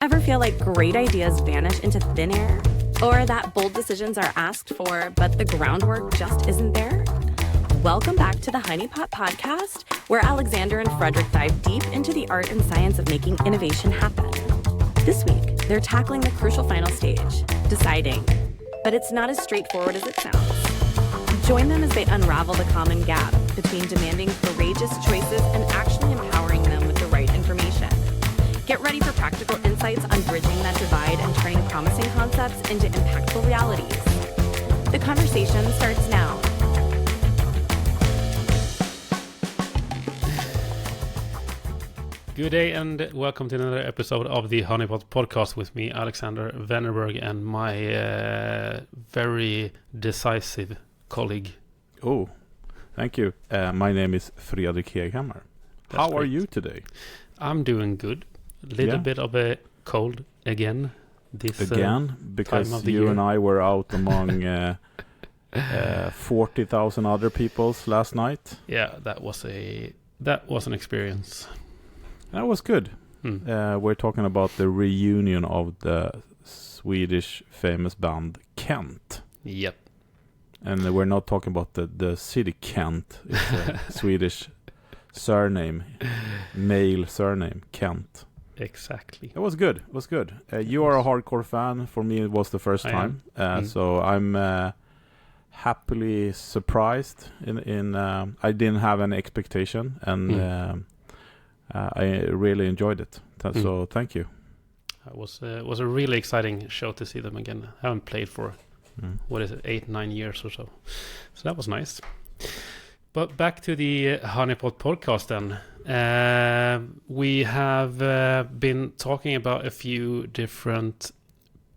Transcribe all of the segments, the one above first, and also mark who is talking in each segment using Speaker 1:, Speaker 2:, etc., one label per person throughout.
Speaker 1: Ever feel like great ideas vanish into thin air? Or that bold decisions are asked for, but the groundwork just isn't there? Welcome back to the Honeypot Podcast, where Alexander and Fredrik dive deep into the art and science of making innovation happen. This week, they're tackling the crucial final stage, deciding. But it's not as straightforward as it sounds. Join them as they unravel the common gap between demanding courageous choices and actually empowering them with the right information. Get ready for practical insights on bridging that divide and turning promising concepts into impactful realities. The conversation starts now.
Speaker 2: Good day and welcome to another episode of the Honeypot Podcast with me, Alexander Wennerberg, and my very decisive colleague.
Speaker 3: Oh, thank you. My name is Fredrik Heghammar. How are you today?
Speaker 2: I'm doing good. A little bit of a cold again. Because you and I were out among 40,000 other people last night. Yeah, that was an experience.
Speaker 3: That was good. We're talking about the reunion of the Swedish famous band Kent.
Speaker 2: Yep.
Speaker 3: And we're not talking about the city Kent. It's a Swedish surname, male surname, Kent.
Speaker 2: Exactly.
Speaker 3: It was good. You are a hardcore fan. For me, it was the first time. So I'm happily surprised. I didn't have an expectation, and I really enjoyed it. So thank you.
Speaker 2: It was a really exciting show to see them again. I haven't played for 8-9 years or so. So that was nice. But back to the Honeypot Podcast then. We have been talking about a few different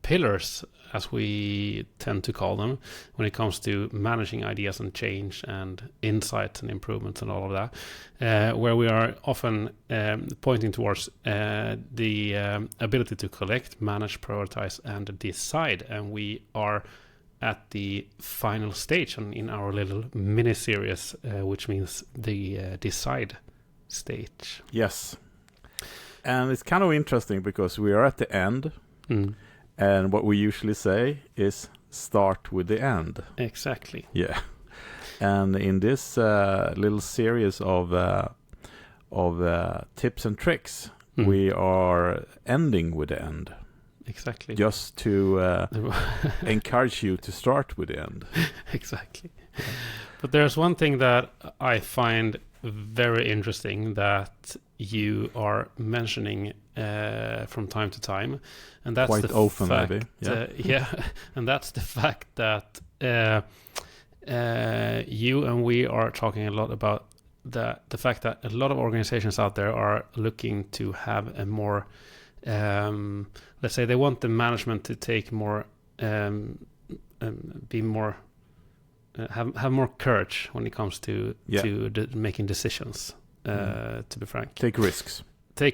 Speaker 2: pillars, as we tend to call them, when it comes to managing ideas and change and insights and improvements and all of that, where we are often pointing towards the ability to collect, manage, prioritize, and decide. And we are at the final stage in our little mini-series, which means the decide stage.
Speaker 3: Yes. And it's kind of interesting because we are at the end, and what we usually say is start with the end.
Speaker 2: Exactly.
Speaker 3: Yeah. And in this little series of tips and tricks, we are ending with the end.
Speaker 2: Exactly.
Speaker 3: Just to encourage you to start with the end.
Speaker 2: Exactly. Yeah. But there's one thing that I find very interesting that you are mentioning from time to time, and that's
Speaker 3: quite often,
Speaker 2: fact,
Speaker 3: maybe.
Speaker 2: And that's the fact that you and we are talking a lot about the fact that a lot of organizations out there are looking to have a more let's say they want the management to take more, be more, have more courage when it comes to making decisions. To be frank,
Speaker 3: take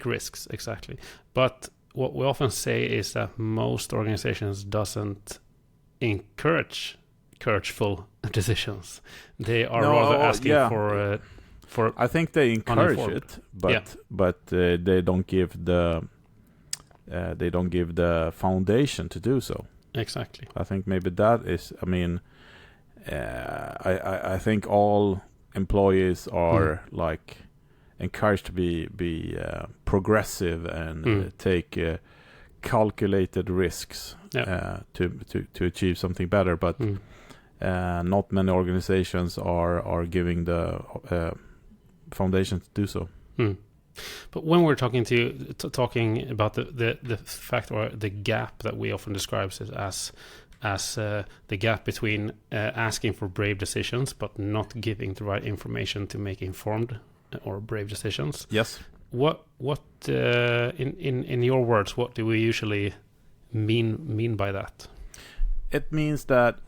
Speaker 3: risks,
Speaker 2: exactly. But what we often say is that most organizations doesn't encourage courageful decisions. They are rather asking for.
Speaker 3: I think they encourage it, but they don't give the foundation to do so.
Speaker 2: Exactly.
Speaker 3: I think maybe that is. I mean, I think all employees are like encouraged to be progressive and take calculated risks to achieve something better. But not many organizations are giving the foundation to do so.
Speaker 2: But when we're talking about the fact or the gap that we often describe it as the gap between asking for brave decisions but not giving the right information to make informed or brave decisions.
Speaker 3: Yes.
Speaker 2: What in your words, what do we usually mean by that?
Speaker 3: It means that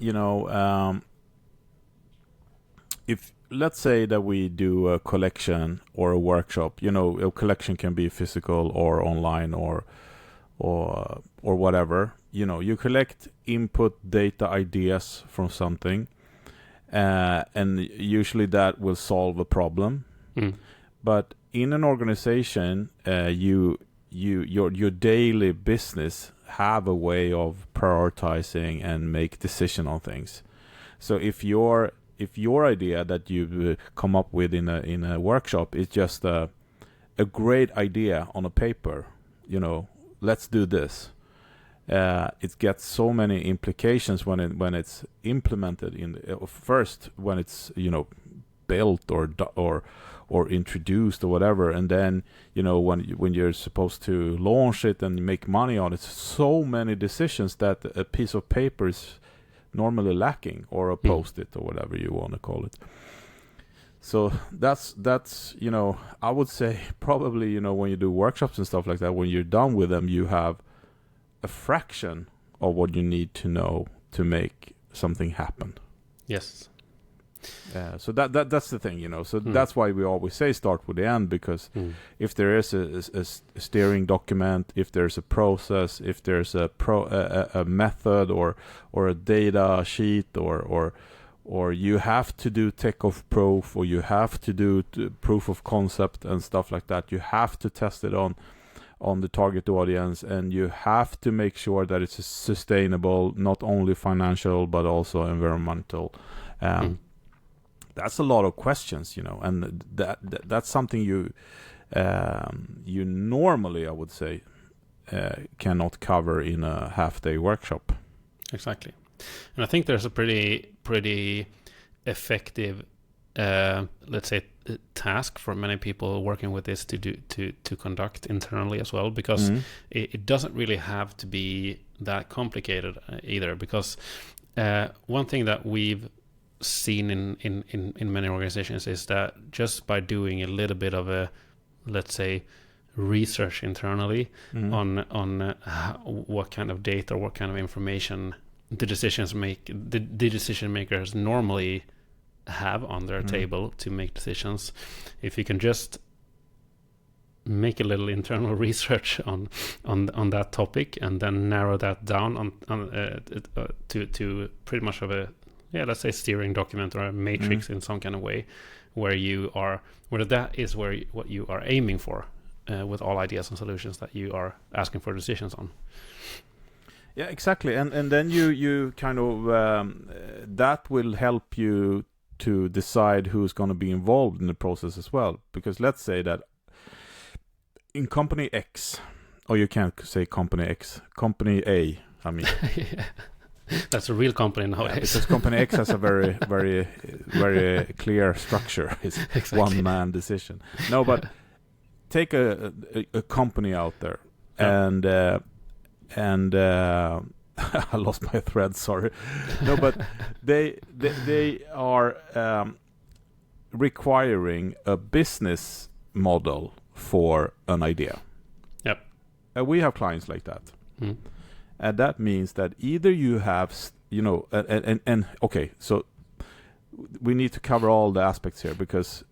Speaker 3: if let's say that we do a collection or a workshop, a collection can be physical or online or whatever. You collect input data ideas from something, and usually that will solve a problem. But in an organization, you your daily business have a way of prioritizing and make decision on things. So if your idea that you come up with in a workshop is just a great idea on a paper, let's do this. It gets so many implications when it's implemented first when it's built or introduced or whatever, and then when you're supposed to launch it and make money on it. So many decisions that a piece of paper is normally lacking, or a post-it or whatever you want to call it. So that's I would say probably when you do workshops and stuff like that, when you're done with them, you have a fraction of what you need to know to make something happen.
Speaker 2: Yes.
Speaker 3: So that's the thing, So that's why we always say start with the end, because if there is a steering document, if there's a process, if there's a method or a data sheet, or you have to do tech of proof, or you have to do proof of concept and stuff like that, you have to test it on the target audience, and you have to make sure that it's sustainable, not only financial but also environmental. That's a lot of questions, and that's something you normally, I would say, cannot cover in a half-day workshop.
Speaker 2: Exactly. And I think there's a pretty effective, let's say, task for many people working with this to conduct internally as well, because it doesn't really have to be that complicated either. Because one thing that we've seen in many organizations is that just by doing a little bit of a, let's say, research internally on what kind of data or what kind of information the decision makers normally have on their table to make decisions, if you can just make a little internal research on that topic and then narrow that down to pretty much of a, let's say, steering document or a matrix in some kind of way, where that is what you are aiming for with all ideas and solutions that you are asking for decisions on.
Speaker 3: Yeah, exactly. And then you kind of that will help you to decide who's going to be involved in the process as well. Because let's say that in company X, or you can't say company X, company A, I mean.
Speaker 2: Yeah. That's a real company nowadays.
Speaker 3: Yeah, because company X has a very, very, very clear structure. It's
Speaker 2: exactly.
Speaker 3: one-man decision. No, but take a company out there, and I lost my thread. Sorry. No, but they are requiring a business model for an idea.
Speaker 2: Yep.
Speaker 3: We have clients like that. And that means that either you have, and okay, so we need to cover all the aspects here, because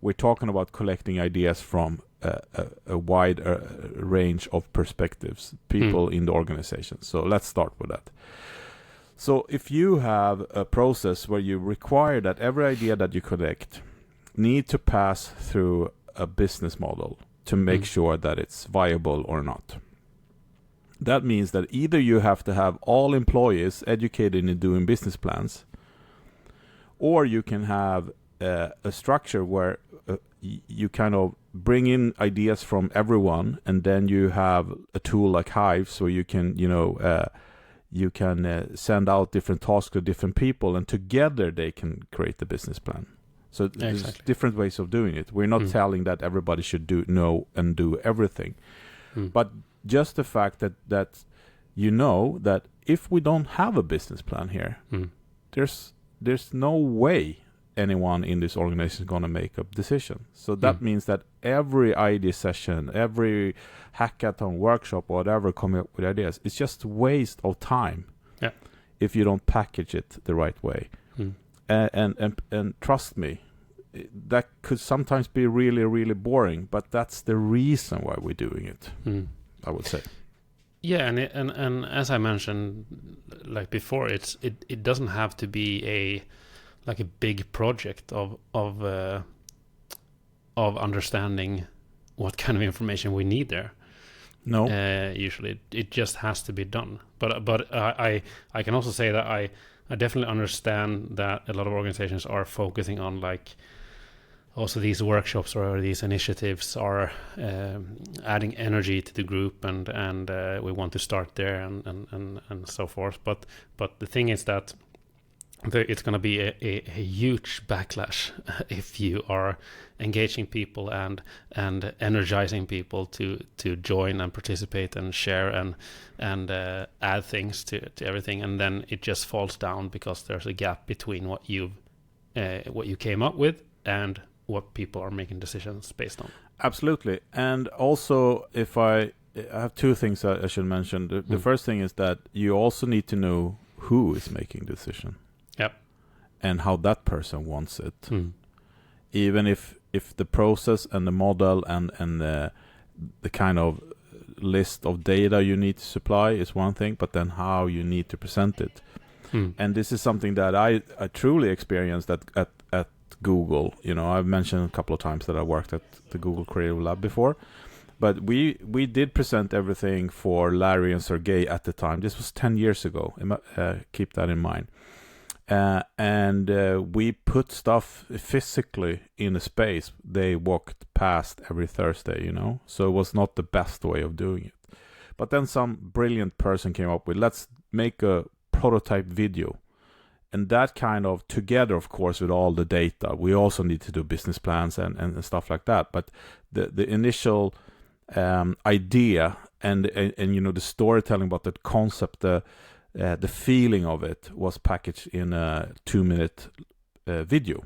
Speaker 3: we're talking about collecting ideas from a wide range of perspectives, people in the organization. So let's start with that. So if you have a process where you require that every idea that you collect need to pass through a business model to make sure that it's viable or not. That means that either you have to have all employees educated in doing business plans, or you can have a structure where you kind of bring in ideas from everyone, and then you have a tool like Hives where you can, send out different tasks to different people, and together they can create the business plan. So there's different ways of doing it. We're not telling that everybody should know and do everything, but just the fact that that if we don't have a business plan here, there's no way anyone in this organization is going to make a decision. So that means that every idea session, every hackathon, workshop, whatever, coming up with ideas, it's just waste of time if you don't package it the right way. And trust me, that could sometimes be really, really boring, but that's the reason why we're doing it. I would say.
Speaker 2: Yeah, and as I mentioned, like before, it doesn't have to be a big project of understanding what kind of information we need there.
Speaker 3: No.
Speaker 2: Usually, it just has to be done. But I can also say that I definitely understand that a lot of organizations are focusing on like also these workshops or these initiatives are adding energy to the group, and we want to start there and so forth. But the thing is that it's going to be a huge backlash if you are engaging people and energizing people to join and participate and share and add things to everything, and then it just falls down because there's a gap between what you came up with and what people are making decisions based on.
Speaker 3: Absolutely. And also, if I have two things I should mention. The first thing is that you also need to know who is making the decision.
Speaker 2: Yep.
Speaker 3: And how that person wants it. Even if the process and the model and the kind of list of data you need to supply is one thing, but then how you need to present it. And this is something that I truly experienced at Google. You know, I've mentioned a couple of times that I worked at the Google Creative Lab before, but we did present everything for Larry and Sergey at the time. This was 10 years ago. Keep that in mind. And we put stuff physically in a space they walked past every Thursday, you know, so it was not the best way of doing it. But then some brilliant person came up with, let's make a prototype video. And that kind of together, of course, with all the data, we also need to do business plans and stuff like that. But the initial idea and you know, the storytelling about the concept, the feeling of it was packaged in a 2-minute video,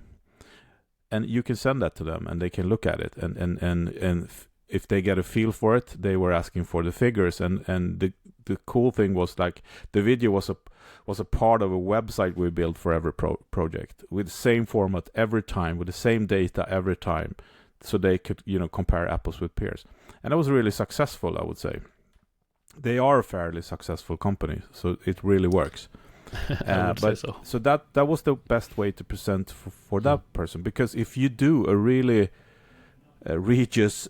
Speaker 3: and you can send that to them and they can look at it, and if they get a feel for it, they were asking for the figures, and the cool thing was, like, the video was a part of a website we built for every project with the same format every time, with the same data every time, so they could, you know, compare apples with pears, and that was really successful, I would say. They are a fairly successful company, so it really works. So that was the best way to present for that person, because if you do a really Regis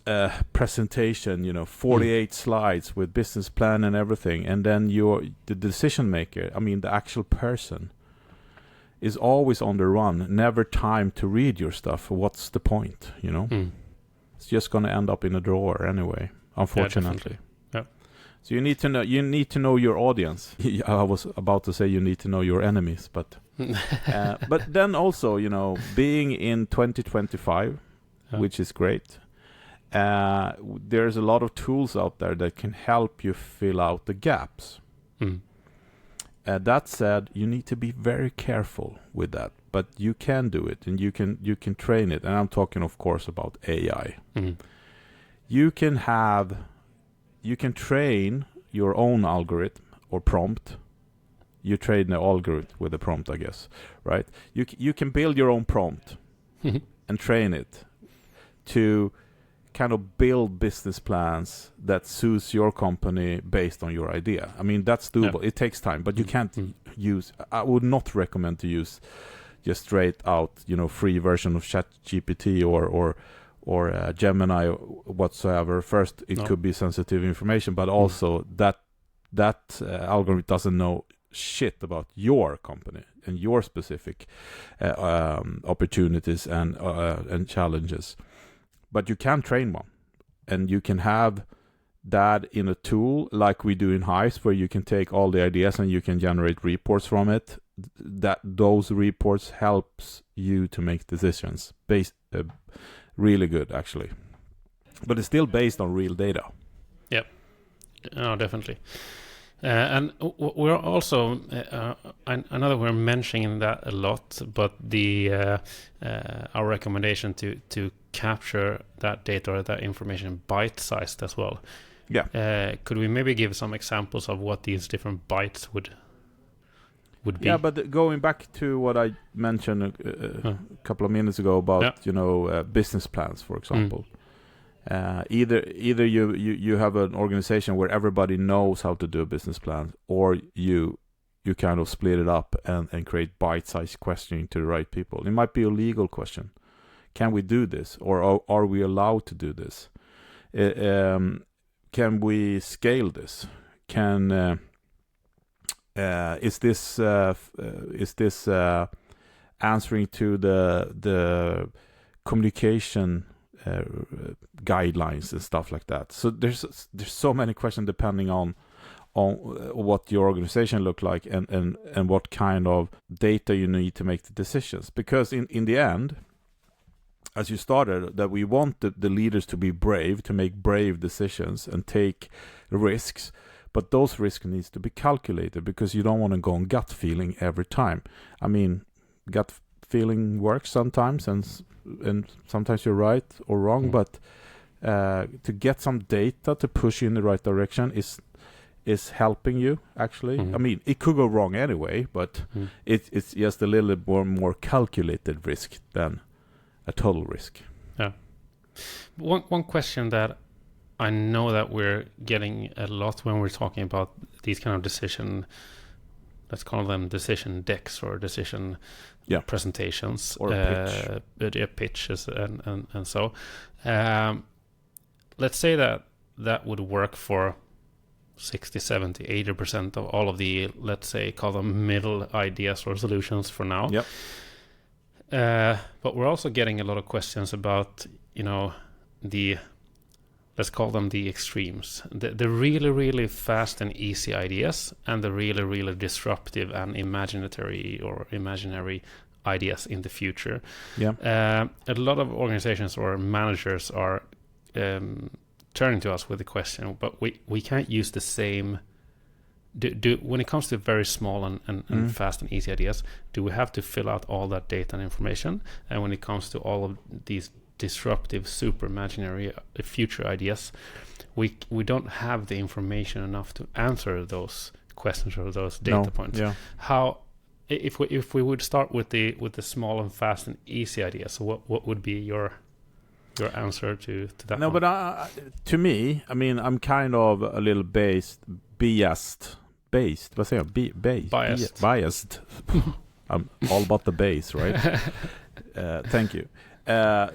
Speaker 3: presentation, you know, 48 slides with business plan and everything, and then the decision maker, I mean the actual person, is always on the run, never time to read your stuff. What's the point, you know? It's just going to end up in a drawer anyway, unfortunately.
Speaker 2: Yeah.
Speaker 3: So you need to know your audience. I was about to say you need to know your enemies, but but then also, you know, being in 2025, which is great. There's a lot of tools out there that can help you fill out the gaps. That said, you need to be very careful with that, but you can do it, and you can train it. And I'm talking, of course, about AI. You can train your own algorithm or prompt. You train the algorithm with a prompt, I guess, right? You can build your own prompt and train it to kind of build business plans that suits your company based on your idea. I mean, that's doable. It takes time, but you can't use. I would not recommend to use just straight out, you know, free version of ChatGPT or Gemini or whatsoever. First, it could be sensitive information, but also that algorithm doesn't know shit about your company and your specific opportunities and challenges. But you can train one, and you can have that in a tool like we do in Hives, where you can take all the ideas and you can generate reports from it. That those reports helps you to make decisions. Really good, actually, but it's still based on real data. Yep.
Speaker 2: No, definitely. And we're also, I know that we're mentioning that a lot, but our recommendation to capture that data or that information bite-sized as well.
Speaker 3: Yeah.
Speaker 2: Could we maybe give some examples of what these different bytes would be?
Speaker 3: Yeah, but going back to what I mentioned a couple of minutes ago about business plans, for example. Either you have an organization where everybody knows how to do a business plan, or you kind of split it up and create bite-sized questioning to the right people. It might be a legal question. Can we do this, or are we allowed to do this? can we scale this? Is this answering to the communication guidelines and stuff like that? So there's so many questions depending on what your organization look like and what kind of data you need to make the decisions. Because in the end, as you started, that we want the leaders to be brave, to make brave decisions and take risks. But those risks needs to be calculated, because you don't want to go on gut feeling every time. I mean, gut feeling works sometimes, and sometimes you're right or wrong. But to get some data to push you in the right direction is helping you, actually. I mean, it could go wrong anyway, but it's just a little bit more calculated risk than a total risk.
Speaker 2: Yeah. One question that I know that we're getting a lot when we're talking about these kind of decision, let's call them decision decks or decision presentations,
Speaker 3: or
Speaker 2: pitches and so. Let's say that would work for 60, 70, 80% of all of the, let's say, call them middle ideas or solutions for now.
Speaker 3: Yep.
Speaker 2: But we're also getting a lot of questions about, let's call them the extremes, the really, really fast and easy ideas, and the really, really disruptive and imaginary ideas in the future.
Speaker 3: Yeah.
Speaker 2: A lot of organizations or managers are turning to us with the question, but we can't use the same. Do when it comes to very small and fast and easy ideas, do we have to fill out all that data and information? And when it comes to all of these disruptive, super imaginary future ideas, we don't have the information enough to answer those questions or those data points.
Speaker 3: Yeah.
Speaker 2: How, if we would start with the small and fast and easy ideas, what would be your answer to that?
Speaker 3: No,
Speaker 2: one?
Speaker 3: but to me, I mean, I'm kind of a little biased. What say I? Biased. I'm all about the base, right? Thank you.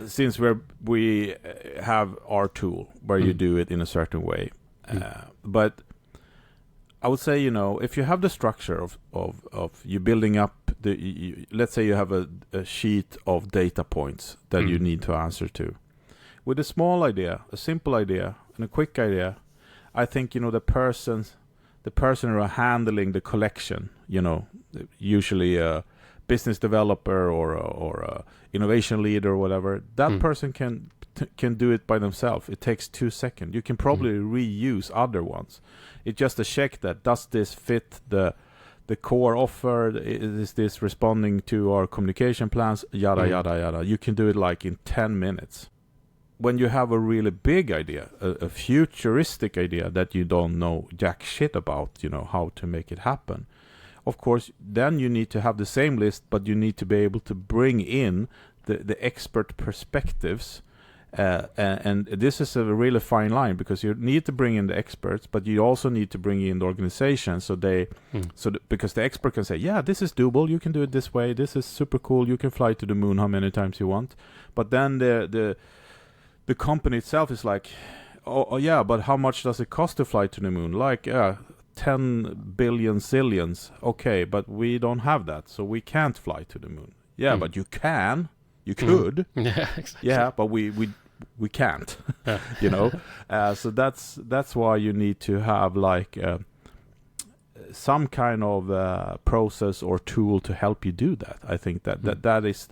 Speaker 3: Since we have our tool where you do it in a certain way, but I would say, if you have the structure of you building up let's say you have a sheet of data points that you need to answer to, with a small idea, a simple idea, and a quick idea, I think the person who are handling the collection, usually a business developer or a innovation leader or whatever, that person can do it by themselves. It takes 2 seconds. You can probably reuse other ones. It's just a check that does this fit the core offer? Is this responding to our communication plans? Yada yada yada. You can do it like in 10 minutes. When you have a really big idea, a futuristic idea that you don't know jack shit about, how to make it happen, of course, then you need to have the same list, but you need to be able to bring in the expert perspectives. And this is a really fine line, because you need to bring in the experts, but you also need to bring in the organization, because the expert can say, yeah, this is doable, you can do it this way, this is super cool, you can fly to the moon how many times you want. But then the company itself is like, oh yeah, but how much does it cost to fly to the moon? Like 10 billion zillions. Okay, but we don't have that, so we can't fly to the moon. Yeah, but you can. You could.
Speaker 2: Yeah, exactly.
Speaker 3: Yeah, but we can't. So that's why you need to have like some kind of process or tool to help you do that. I think that is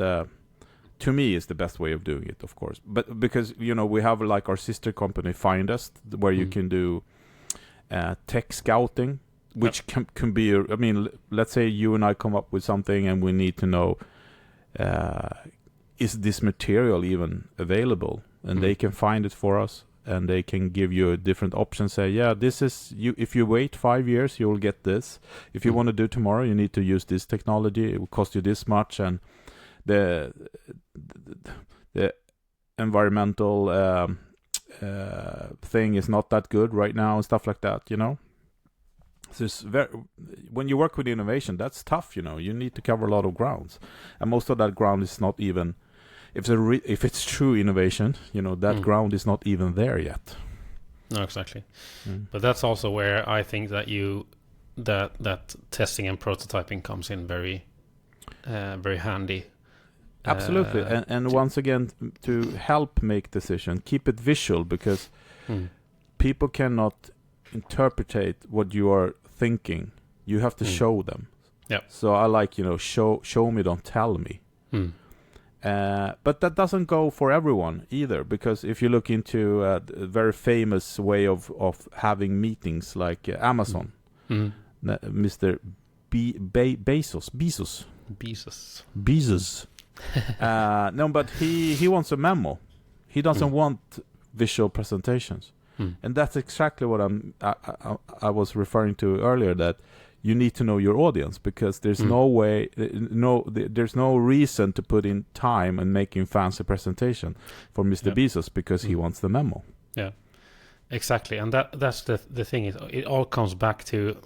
Speaker 3: to me is the best way of doing it, of course. But because we have like our sister company Findest, where you can do tech scouting, which can be. I mean, let's say you and I come up with something, and we need to know, is this material even available? And they can find it for us, and they can give you a different option. Say, yeah, this is you. If you wait 5 years, you will get this. If you want to do tomorrow, you need to use this technology. It will cost you this much, and the environmental thing is not that good right now, and stuff like that. So it's when you work with innovation, that's tough. You need to cover a lot of grounds, and most of that ground is not even. If it's true innovation, that ground is not even there yet.
Speaker 2: No, exactly. But that's also where I think that that testing and prototyping comes in very very handy.
Speaker 3: Absolutely. And once again, to help make decision, keep it visual, because people cannot interpret what you are thinking. You have to show them.
Speaker 2: Yeah.
Speaker 3: So I like, show me, don't tell me. But that doesn't go for everyone either, because if you look into a very famous way of having meetings, like Amazon, Mr. Bezos. No, but he wants a memo. He doesn't want visual presentations, and that's exactly what I was referring to earlier. That you need to know your audience, because there's there's no reason to put in time and making fancy presentation for Mr. Bezos, because he wants the memo.
Speaker 2: Yeah, exactly, and that's the thing. It all comes back to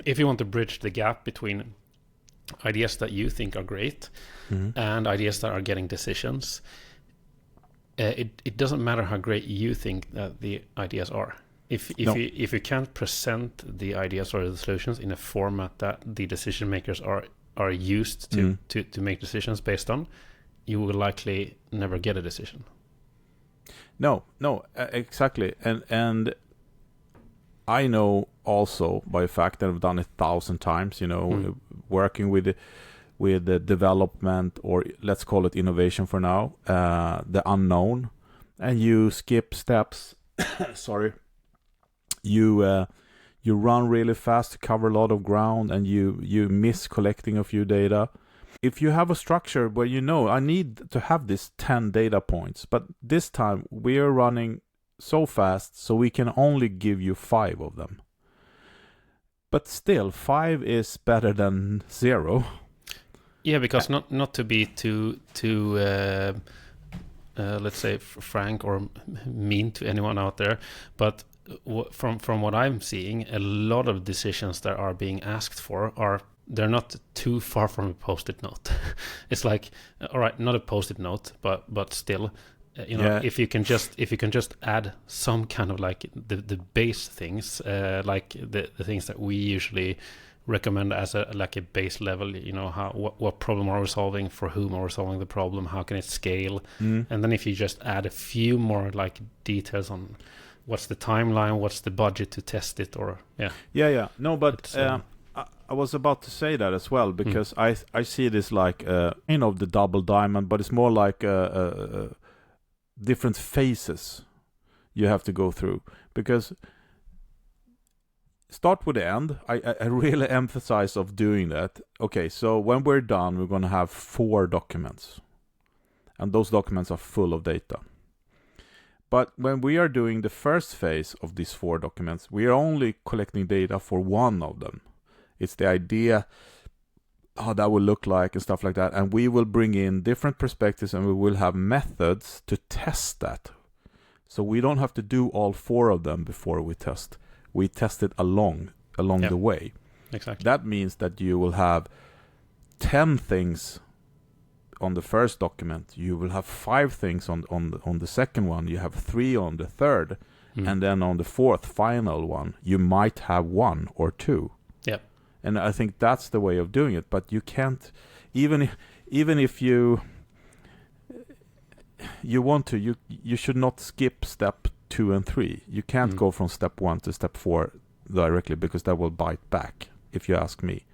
Speaker 2: if you want to bridge the gap between ideas that you think are great and ideas that are getting decisions. It doesn't matter how great you think that the ideas are. If you can't present the ideas or the solutions in a format that the decision makers are used to make decisions based on, you will likely never get a decision.
Speaker 3: No, exactly, and I know also by fact that I've done it 1,000 times. Working with the development, or let's call it innovation for now, the unknown, and you skip steps. Sorry. You run really fast to cover a lot of ground, and you miss collecting a few data. If you have a structure where I need to have this 10 data points, but this time we are running so fast, so we can only give you 5 of them. But still, 5 is better than 0.
Speaker 2: Yeah, because not to be too let's say frank or mean to anyone out there, but from what I'm seeing, a lot of decisions that are being asked for they're not too far from a post-it note. It's like, all right, not a post-it note, but still, if you can just add some kind of like the base things, like the things that we usually recommend as a base level. What problem are we solving, for whom are we solving the problem, how can it scale, and then if you just add a few more like details on what's the timeline, what's the budget to test it, or
Speaker 3: no, but I was about to say that as well, because I see this like the double diamond, but it's more like different phases you have to go through, because start with the end. I really emphasize of doing that. Okay, so when we're done, we're going to have 4 documents, and those documents are full of data. But when we are doing the first phase of these 4 documents, we are only collecting data for one of them. It's the idea, how that will look like and stuff like that. And we will bring in different perspectives, and we will have methods to test that. So we don't have to do all 4 of them before we test. We test it along the way.
Speaker 2: Exactly.
Speaker 3: That means that you will have 10 things on the first document. You will have 5 things on the second one. You have 3 on the third. And then on the 4th, final one, you might have 1 or 2.
Speaker 2: Yeah.
Speaker 3: And I think that's the way of doing it. But you can't, even if you want to, you should not skip step 2 and 3. You can't go from step 1 to step 4 directly, because that will bite back, if you ask me.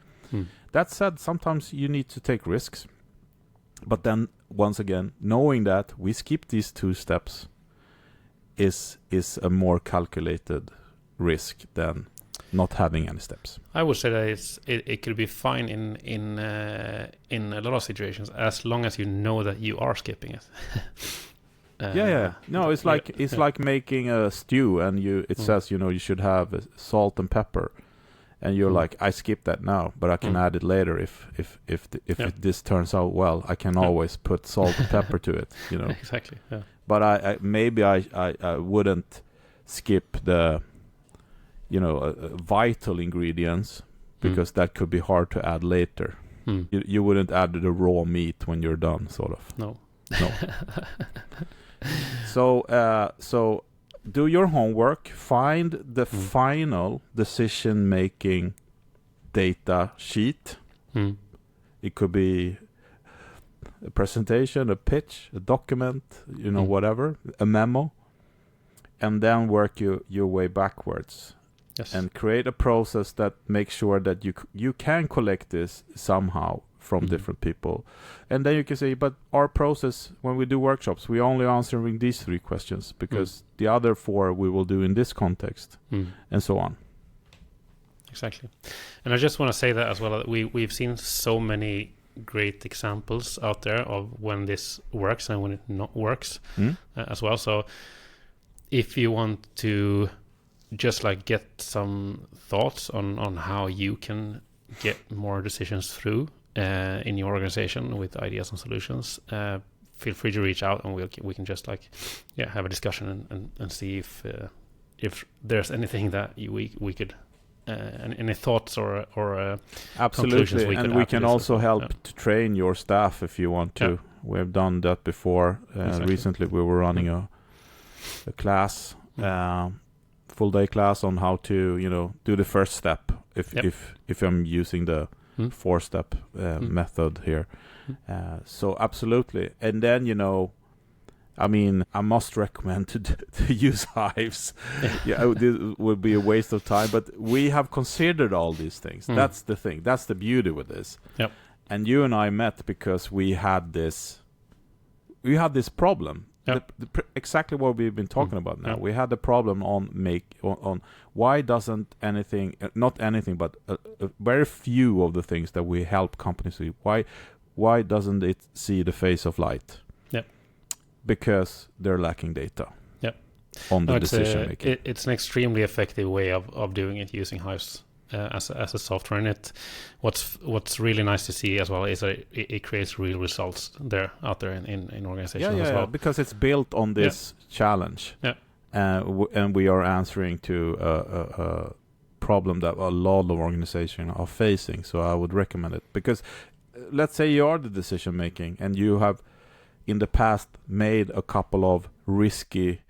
Speaker 3: That said, sometimes you need to take risks. But then, once again, knowing that we skip these 2 steps is a more calculated risk than not having any steps.
Speaker 2: I would say that it could be fine in a lot of situations, as long as you know that you are skipping it.
Speaker 3: No, it's like making a stew, and it says you should have salt and pepper, and you're like, I skip that now, but I can add it later if this turns out well. I can always put salt and pepper to it.
Speaker 2: Exactly. Yeah.
Speaker 3: But I wouldn't skip the vital ingredients, because that could be hard to add later. You wouldn't add the raw meat when you're done, sort of.
Speaker 2: No.
Speaker 3: So do your homework, find the final decision-making data sheet. It could be a presentation, a pitch, a document, whatever, a memo, and then work your way backwards.
Speaker 2: Yes.
Speaker 3: And create a process that makes sure that you can collect this somehow from different people. And then you can say, but our process, when we do workshops, we only answering these 3 questions because the other 4 we will do in this context, and so on.
Speaker 2: Exactly. And I just want to say that as well, that we've seen so many great examples out there of when this works and when it not works as well. So if you want to just like get some thoughts on how you can get more decisions through in your organization with ideas and solutions, feel free to reach out, and we can just like have a discussion and see if there's anything that we could any thoughts or
Speaker 3: absolutely, and we can also help to train your staff if you want to. We have done that before. Recently we were running a class, full day class on how to do the first step if I'm using the 4-step method here. So absolutely. And then I mean, I must recommend to use Hives. This would be a waste of time, but we have considered all these things. That's the thing. That's the beauty with this. And you and I met because we had this problem. Exactly what we've been talking about now. We had the problem on why doesn't anything, not anything, but a very few of the things that we help companies with, why doesn't it see the face of light? Because they're lacking data on the decision making.
Speaker 2: It's an extremely effective way of doing it using Hives as a software. And what's really nice to see as well is that it creates real results out there in organizations as well.
Speaker 3: Because it's built on this challenge. And we are answering to a problem that a lot of organizations are facing. So I would recommend it, because let's say you are the decision making and you have in the past made a couple of risky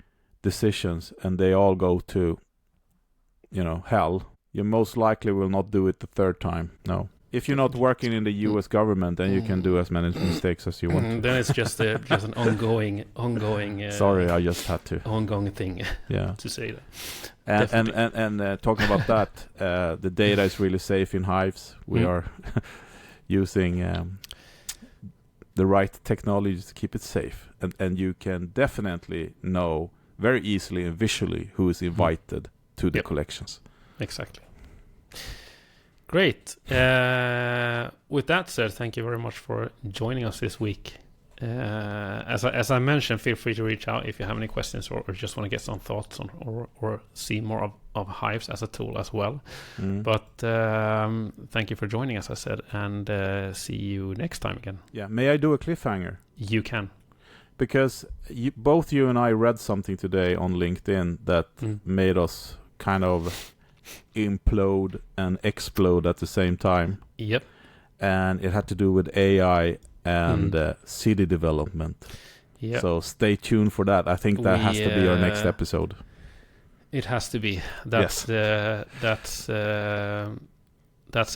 Speaker 3: decisions and they all go to hell. You most likely will not do it the 3rd time. No. If you're not working in the US government, then you can do as many mistakes as you want to.
Speaker 2: Then it's just an ongoing
Speaker 3: sorry, I just had to.
Speaker 2: Ongoing thing to say that.
Speaker 3: And talking about that, the data is really safe in Hives. We are using the right technology to keep it safe. And you can definitely know very easily and visually who is invited to the collections.
Speaker 2: Exactly. Great. With that said, thank you very much for joining us this week. As I mentioned, feel free to reach out if you have any questions or just want to get some thoughts on or see more of Hives as a tool as well. But thank you for joining, as I said, and see you next time again. Yeah.
Speaker 3: May I do a cliffhanger?
Speaker 2: You can.
Speaker 3: Because both you and I read something today on LinkedIn that made us kind of implode and explode at the same time.
Speaker 2: Yep.
Speaker 3: And it had to do with AI and city development.
Speaker 2: Yep.
Speaker 3: So stay tuned for that. I think that has to be our next episode.
Speaker 2: It has to be. That's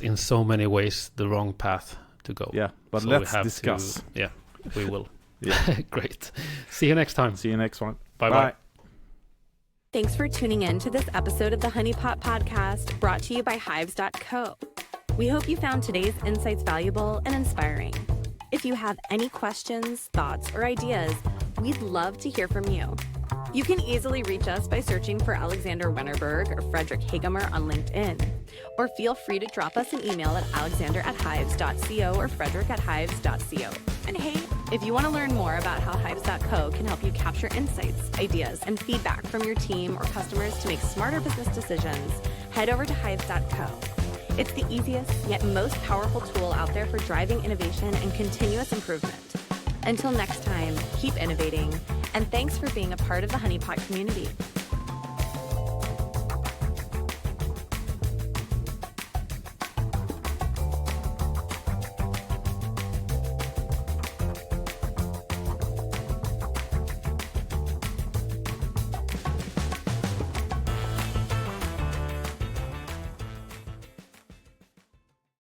Speaker 2: in so many ways the wrong path to go.
Speaker 3: Yeah, but so let's discuss.
Speaker 2: We will. Yeah. Great. See you next time.
Speaker 3: See you next one.
Speaker 2: Bye.
Speaker 1: Thanks for tuning in to this episode of the Honeypot Podcast, brought to you by Hives.co. We hope you found today's insights valuable and inspiring. If you have any questions, thoughts, or ideas, we'd love to hear from you. You can easily reach us by searching for Alexander Wennerberg or Fredrik Heghammar on LinkedIn. Or feel free to drop us an email at alexander@hives.co or fredrik@hives.co. And hey, if you want to learn more about how Hives.co can help you capture insights, ideas, and feedback from your team or customers to make smarter business decisions, head over to Hives.co. It's the easiest yet most powerful tool out there for driving innovation and continuous improvement. Until next time, keep innovating, and thanks for being a part of the Honeypot community.